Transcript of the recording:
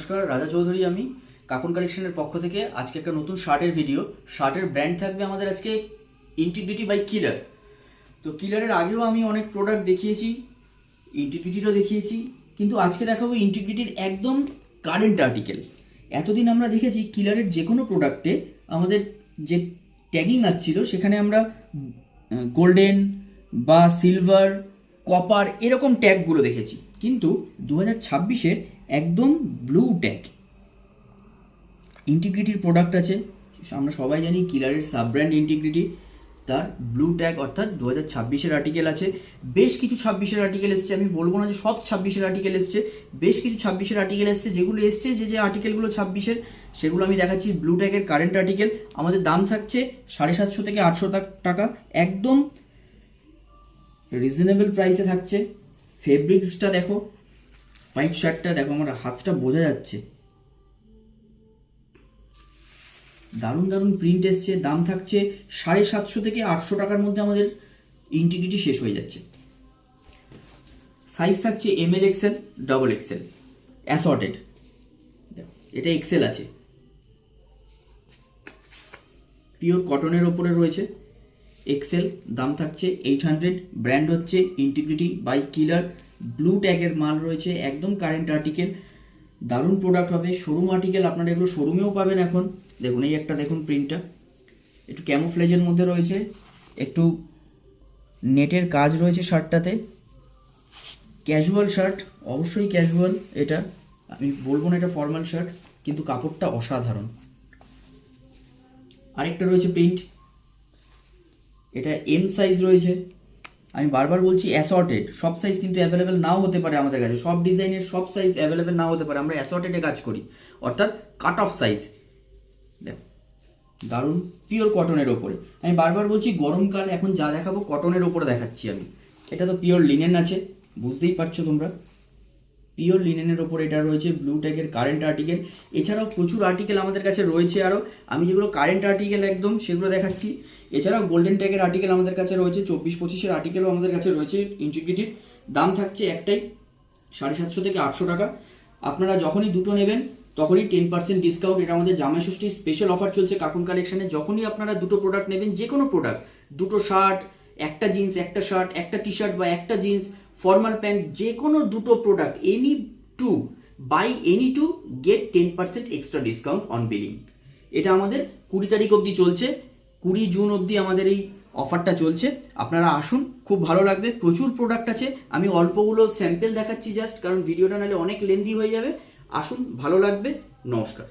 নমস্কার, রাজা চৌধুরী আমি কাকুন কালেকশনের পক্ষ থেকে আজকে একটা নতুন শার্টের ভিডিও। শার্টের ব্র্যান্ড থাকবে আমাদের আজকে ইন্টিগ্রিটি বাই কিলার। তো কিলারের আগেও আমি অনেক প্রোডাক্ট দেখিয়েছি, ইন্টিগ্রিটিরও দেখিয়েছি, কিন্তু আজকে দেখাবো ইন্টিগ্রিটির একদম কারেন্ট আর্টিকেল। এতদিন আমরা দেখেছি কিলারের যে কোনো প্রোডাক্টে আমাদের যে ট্যাগিং আসছিল সেখানে আমরা গোল্ডেন বা সিলভার, কপার এরকম ট্যাগগুলো দেখেছি, কিন্তু 2026-এর একদম ব্লু ট্যাগ ইন্টিগ্রিটির প্রোডাক্ট আছে। আমরা সবাই জানি কিলারের সাব ব্র্যান্ড ইন্টিগ্রিটি, তার ব্লু ট্যাগ অর্থাৎ 2026-এর আর্টিকেল আছে। বেশ কিছু 26-এর আর্টিকেল এসছে, আমি বলবো না যে সব 26-এর আর্টিকেল এসছে, বেশ কিছু 26-এর আর্টিকেল এসছে। যেগুলো এসছে, যে আর্টিকেলগুলো 26-এর, সেগুলো আমি দেখাচ্ছি। ব্লু ট্যাগের কারেন্ট আর্টিকেল আমাদের দাম থাকছে 750 থেকে 800 টাকা, একদম রিজনেবল প্রাইসে থাকছে। ফেব্রিক্সটা দেখো, হোয়াইট শার্টটা দেখো, আমার হাতটা বোঝা যাচ্ছে, দারুণ দারুণ প্রিন্ট এসছে। দাম থাকছে 750 থেকে 800 টাকার মধ্যে আমাদের ইন্টিগ্রিটি শেষ হয়ে যাচ্ছে। সাইজ থাকছে ML, XL, XXL, অ্যাসর্টেড। এটা XL আছে, পিওর কটনের ওপরে রয়েছে। XL দাম থাকছে 800, ব্র্যান্ড হচ্ছে ইন্টিগ্রিটি বাই কিলার, ব্লু ট্যাগের মাল রয়েছে, একদম কারেন্ট আর্টিকেল, দারুণ প্রোডাক্ট হবে। শোরুম আর্টিকেল আপনারা এগুলো শোরুমেও পাবেন। এখন দেখুন, এই একটা দেখুন, প্রিন্টটা একটু ক্যামোফ্লেজের মধ্যে রয়েছে, একটু নেটের কাজ রয়েছে শার্টটাতে। ক্যাজুয়াল শার্ট, অবশ্যই ক্যাজুয়াল। এটা আমি বলবো না এটা ফর্মাল শার্ট, কিন্তু কাপড়টা অসাধারণ। আরেকটা রয়েছে প্রিন্ট, এটা M সাইজ রয়েছে। আমি বারবার বলছি অ্যাসর্টেড, সব সাইজ কিন্তু অ্যাভেলেবেল নাও হতে পারে আমাদের কাছে, সব ডিজাইনের সব সাইজ অ্যাভেলেবেল নাও হতে পারে। আমরা অ্যাসর্টেডে কাজ করি, অর্থাৎ কাট অফ সাইজ। দারুণ পিওর কটনের ওপরে। আমি বারবার বলছি গরমকাল, এখন যা দেখাবো কটনের ওপরে দেখাচ্ছি আমি। এটা তো পিওর লিনেন আছে, বুঝতেই পারছো তোমরা, পিওর লিনেনের ওপর এটা রয়েছে। ব্লু ট্যাগের কারেন্ট আর্টিকেল, এছাড়াও প্রচুর আর্টিকেল আমাদের কাছে রয়েছে আরও। আমি যেগুলো কারেন্ট আর্টিকেল একদম সেগুলো দেখাচ্ছি। এছাড়াও গোল্ডেন ট্যাগের আর্টিকেল আমাদের কাছে রয়েছে, 24-25-এর আর্টিকেলও আমাদের কাছে রয়েছে ইন্টিগ্রিটির। দাম থাকছে একটাই 750 থেকে 800 টাকা। আপনারা যখনই দুটো নেবেন তখনই 10% ডিসকাউন্ট। এটা আমাদের জামাই ষষ্ঠীর স্পেশাল অফার চলছে কাকুন কালেকশনে। যখনই আপনারা দুটো প্রোডাক্ট নেবেন, যে কোনো প্রোডাক্ট, দুটো শার্ট, একটা জিন্স, একটা শার্ট, একটা টি শার্ট বা একটা জিন্স, ফর্মাল প্যান্ট, যে কোনো দুটো product, buy any two get 10% extra discount on billing. এটা আমাদের 20 তারিখ অবধি চলছে, 20 জুন অবধি আমাদের এই অফারটা চলছে। আপনারা আসুন, খুব ভালো লাগবে। প্রচুর প্রোডাক্ট আছে, আমি অল্পগুলো স্যাম্পেল দেখাচ্ছি জাস্ট, কারণ ভিডিওটা নাহলে অনেক লেন্দি হয়ে যাবে। আসুন, ভালো লাগবে। নমস্কার।